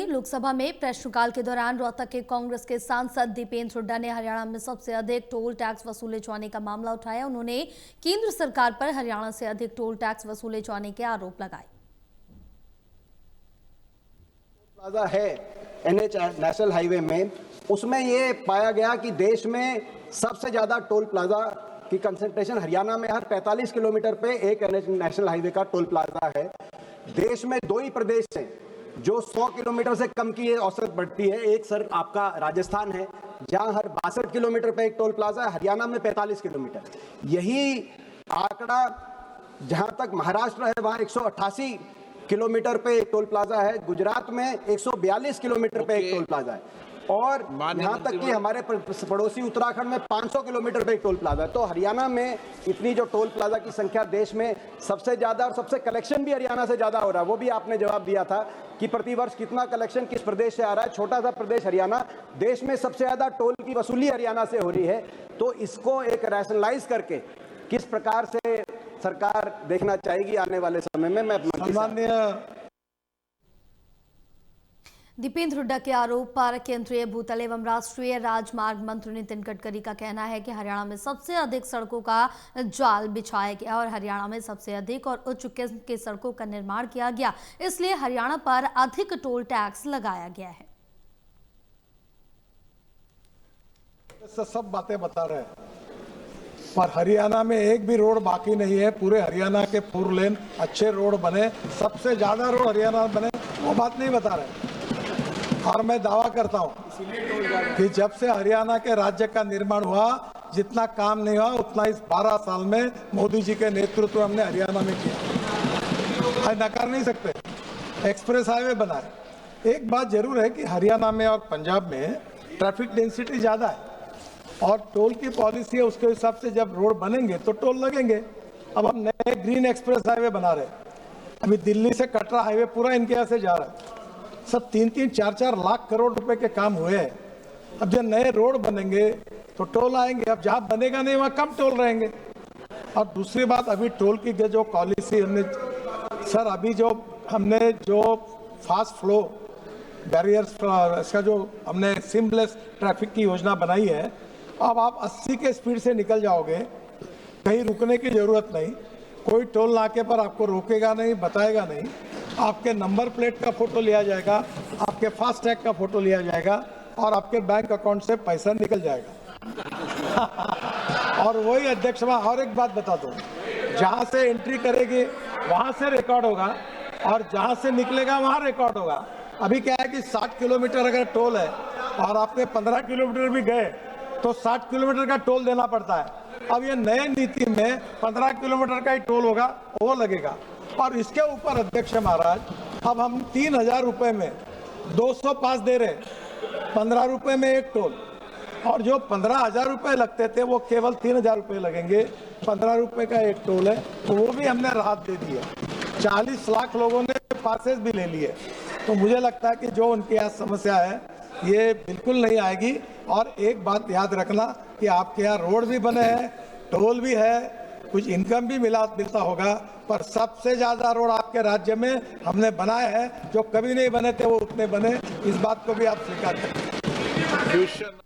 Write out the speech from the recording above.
लोकसभा में प्रश्नकाल के दौरान रोहतक के कांग्रेस के सांसद दीपेंद्र हुड्डा ने हरियाणा में सबसे अधिक टोल टैक्स वसूले जाने का मामला उठाया। उन्होंने केंद्र सरकार पर हरियाणा से अधिक टोल टैक्स वसूले जाने के आरोप लगाए। प्लाजा है एनएच नेशनल हाईवे में, उसमें ये पाया गया कि देश में सबसे ज्यादा टोल प्लाजा की कंसंट्रेशन हरियाणा में हर 45 किलोमीटर पे एक एनएच नेशनल हाईवे का टोल प्लाजा है। देश में दो ही प्रदेश हैं जो 100 किलोमीटर से कम की औसत बढ़ती है। एक सर आपका राजस्थान है जहां हर 62 किलोमीटर पे एक टोल प्लाजा है, हरियाणा में 45 किलोमीटर। यही आंकड़ा जहां तक महाराष्ट्र है वहां 188 किलोमीटर पे एक टोल प्लाजा है, गुजरात में 142 किलोमीटर पे एक टोल प्लाजा है और यहां तक कि हमारे पड़ोसी उत्तराखंड में 500 किलोमीटर पे एक टोल प्लाजा है। तो हरियाणा में इतनी जो टोल प्लाजा की संख्या देश में सबसे ज्यादा और सबसे कलेक्शन भी हरियाणा से ज्यादा हो रहा है। वो भी आपने जवाब दिया था कि प्रतिवर्ष कितना कलेक्शन किस प्रदेश से आ रहा है। छोटा सा प्रदेश हरियाणा, देश में सबसे ज्यादा टोल की वसूली हरियाणा से हो रही है। तो इसको एक रैशनलाइज करके किस प्रकार से सरकार देखना चाहेगी आने वाले समय में, मैं सम्माननीय दीपेंद्र हुड्डा के आरोप पर केंद्रीय भूतल एवं राष्ट्रीय राजमार्ग मंत्री नितिन गडकरी का कहना है कि हरियाणा में सबसे अधिक सड़कों का जाल बिछाया गया और हरियाणा में सबसे अधिक और उच्च किस्म की सड़कों का निर्माण किया गया, इसलिए हरियाणा पर अधिक टोल टैक्स लगाया गया है। सब बातें बता रहे हैं पर हरियाणा में एक भी रोड बाकी नहीं है। पूरे हरियाणा के 4 लेन अच्छे रोड बने, सबसे ज्यादा रोड हरियाणा बने, वो बात नहीं बता रहे। और मैं दावा करता हूं कि जब से हरियाणा के राज्य का निर्माण हुआ, जितना काम नहीं हुआ उतना इस 12 साल में मोदी जी के नेतृत्व में हमने हरियाणा में किया, नकार नहीं सकते। एक्सप्रेस हाईवे बनाए। एक बात जरूर है कि हरियाणा में और पंजाब में ट्रैफिक डेंसिटी ज्यादा है और टोल की पॉलिसी है, उसके हिसाब से जब रोड बनेंगे तो टोल लगेंगे। अब हम नए ग्रीन एक्सप्रेस हाईवे बना रहे हैं, अभी दिल्ली से कटरा हाईवे पूरा इनके यहाँ से जा रहा है। सब 3-3, 4-4 लाख करोड़ रुपए के काम हुए हैं। अब जब नए रोड बनेंगे तो टोल आएंगे, अब जहाँ बनेगा नहीं वहाँ कम टोल रहेंगे। और दूसरी बात, अभी टोल की जो पॉलिसी हमने सर अभी जो फास्ट फ्लो बैरियर्स इसका जो हमने सीमलेस ट्रैफिक की योजना बनाई है, अब आप 80 के स्पीड से निकल जाओगे, कहीं रुकने की जरूरत नहीं, कोई टोल नाके पर आपको रोकेगा नहीं, बताएगा नहीं, आपके नंबर प्लेट का फोटो लिया जाएगा, आपके फास्ट टैग का फोटो लिया जाएगा और आपके बैंक अकाउंट से पैसा निकल जाएगा। और वही अध्यक्ष, और एक बात बता दो, जहां से एंट्री करेगी वहां से रिकॉर्ड होगा और जहां से निकलेगा वहां रिकॉर्ड होगा। अभी क्या है कि 60 किलोमीटर अगर टोल है और आपने 15 किलोमीटर भी गए तो 60 किलोमीटर का टोल देना पड़ता है। अब ये नए नीति में 15 किलोमीटर का ही टोल होगा, वो लगेगा। और इसके ऊपर अध्यक्ष महाराज, अब हम 3000 रुपए में 200 पास दे रहे, 15 रुपए में एक टोल, और जो 15,000 रुपए लगते थे वो केवल 3000 रुपए लगेंगे। 15 रुपए का एक टोल है, तो वो भी हमने राहत दे दी है। 40 लाख लोगों ने पासेस भी ले लिए। तो मुझे लगता है कि जो उनके यहाँ समस्या है ये बिल्कुल नहीं आएगी। और एक बात याद रखना कि आपके यहाँ रोड भी बने हैं, टोल भी है, कुछ इनकम भी मिलता होगा, पर सबसे ज्यादा रोड आपके राज्य में हमने बनाए हैं। जो कभी नहीं बने थे वो उतने बने, इस बात को भी आप स्वीकार करें।